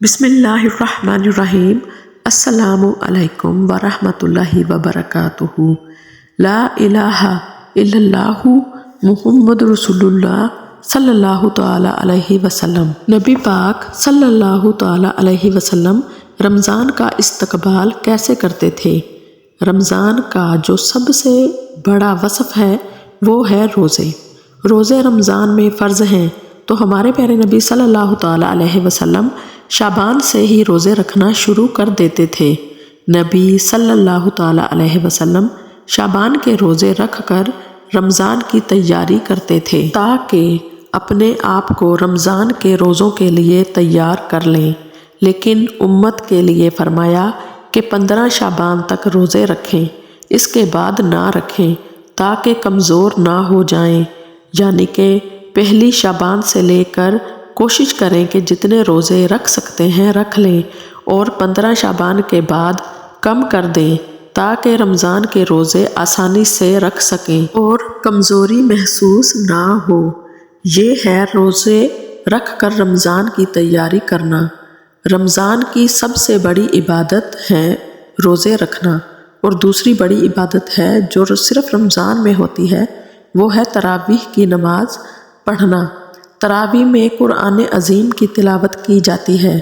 بسم اللہ الرحمن الرحیم۔ السلام علیکم ورحمۃ اللہ وبرکاتہ۔ لا الہ الا اللہ محمد رسول اللہ صلی اللہ تعالی علیہ وسلم۔ نبی پاک صلی اللہ تعالی علیہ وسلم رمضان کا استقبال کیسے کرتے تھے؟ رمضان کا جو سب سے بڑا وصف ہے وہ ہے روزے۔ روزے رمضان میں فرض ہیں تو ہمارے پیارے نبی صلی اللہ تعالی علیہ وسلم شعبان سے ہی روزے رکھنا شروع کر دیتے تھے۔ نبی صلی اللہ تعالی علیہ وسلم شعبان کے روزے رکھ کر رمضان کی تیاری کرتے تھے تاکہ اپنے آپ کو رمضان کے روزوں کے لیے تیار کر لیں، لیکن امت کے لیے فرمایا کہ 15 شعبان تک روزے رکھیں، اس کے بعد نہ رکھیں تاکہ کمزور نہ ہو جائیں، یعنی کہ پہلی شعبان سے لے کر کوشش کریں کہ جتنے روزے رکھ سکتے ہیں رکھ لیں اور 15 شعبان کے بعد کم کر دیں تاکہ رمضان کے روزے آسانی سے رکھ سکیں اور کمزوری محسوس نہ ہو۔ یہ ہے روزے رکھ کر رمضان کی تیاری کرنا۔ رمضان کی سب سے بڑی عبادت ہے روزے رکھنا، اور دوسری بڑی عبادت ہے جو صرف رمضان میں ہوتی ہے، وہ ہے تراویح کی نماز پڑھنا۔ تراویح میں قرآن عظیم کی تلاوت کی جاتی ہے،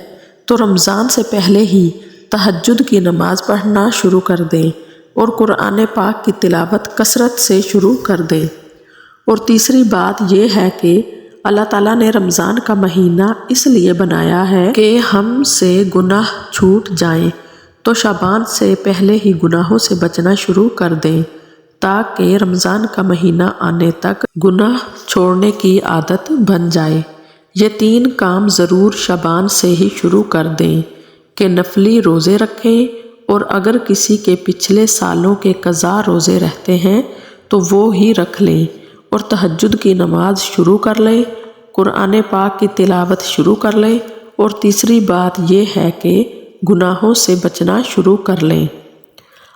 تو رمضان سے پہلے ہی تہجد کی نماز پڑھنا شروع کر دیں اور قرآن پاک کی تلاوت کثرت سے شروع کر دیں۔ اور تیسری بات یہ ہے کہ اللہ تعالیٰ نے رمضان کا مہینہ اس لیے بنایا ہے کہ ہم سے گناہ چھوٹ جائیں، تو شعبان سے پہلے ہی گناہوں سے بچنا شروع کر دیں تاکہ رمضان کا مہینہ آنے تک گناہ چھوڑنے کی عادت بن جائے۔ یہ 3 کام ضرور شعبان سے ہی شروع کر دیں کہ نفلی روزے رکھیں، اور اگر کسی کے پچھلے سالوں کے قضا روزے رہتے ہیں تو وہ ہی رکھ لیں، اور تہجد کی نماز شروع کر لیں، قرآن پاک کی تلاوت شروع کر لیں، اور تیسری بات یہ ہے کہ گناہوں سے بچنا شروع کر لیں۔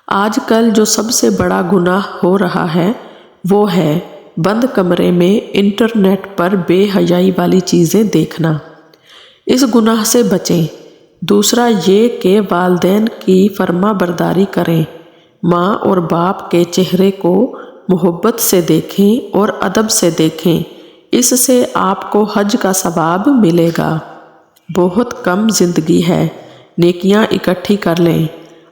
آج کل جو سب سے بڑا گناہ ہو رہا ہے وہ ہے بند کمرے میں انٹرنیٹ پر بے حیائی والی چیزیں دیکھنا۔ اس گناہ سے بچیں۔ دوسرا یہ کہ والدین کی فرما برداری کریں، ماں اور باپ کے چہرے کو محبت سے دیکھیں اور ادب سے دیکھیں، اس سے آپ کو حج کا ثواب ملے گا۔ بہت کم زندگی ہے، نیکیاں اکٹھی کر لیں۔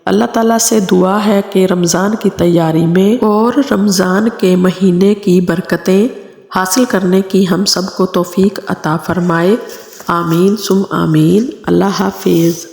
اللہ تعالیٰ سے دعا ہے کہ رمضان کی تیاری میں اور رمضان کے مہینے کی برکتیں حاصل کرنے کی ہم سب کو توفیق عطا فرمائے۔ آمین ثم آمین۔ اللہ حافظ۔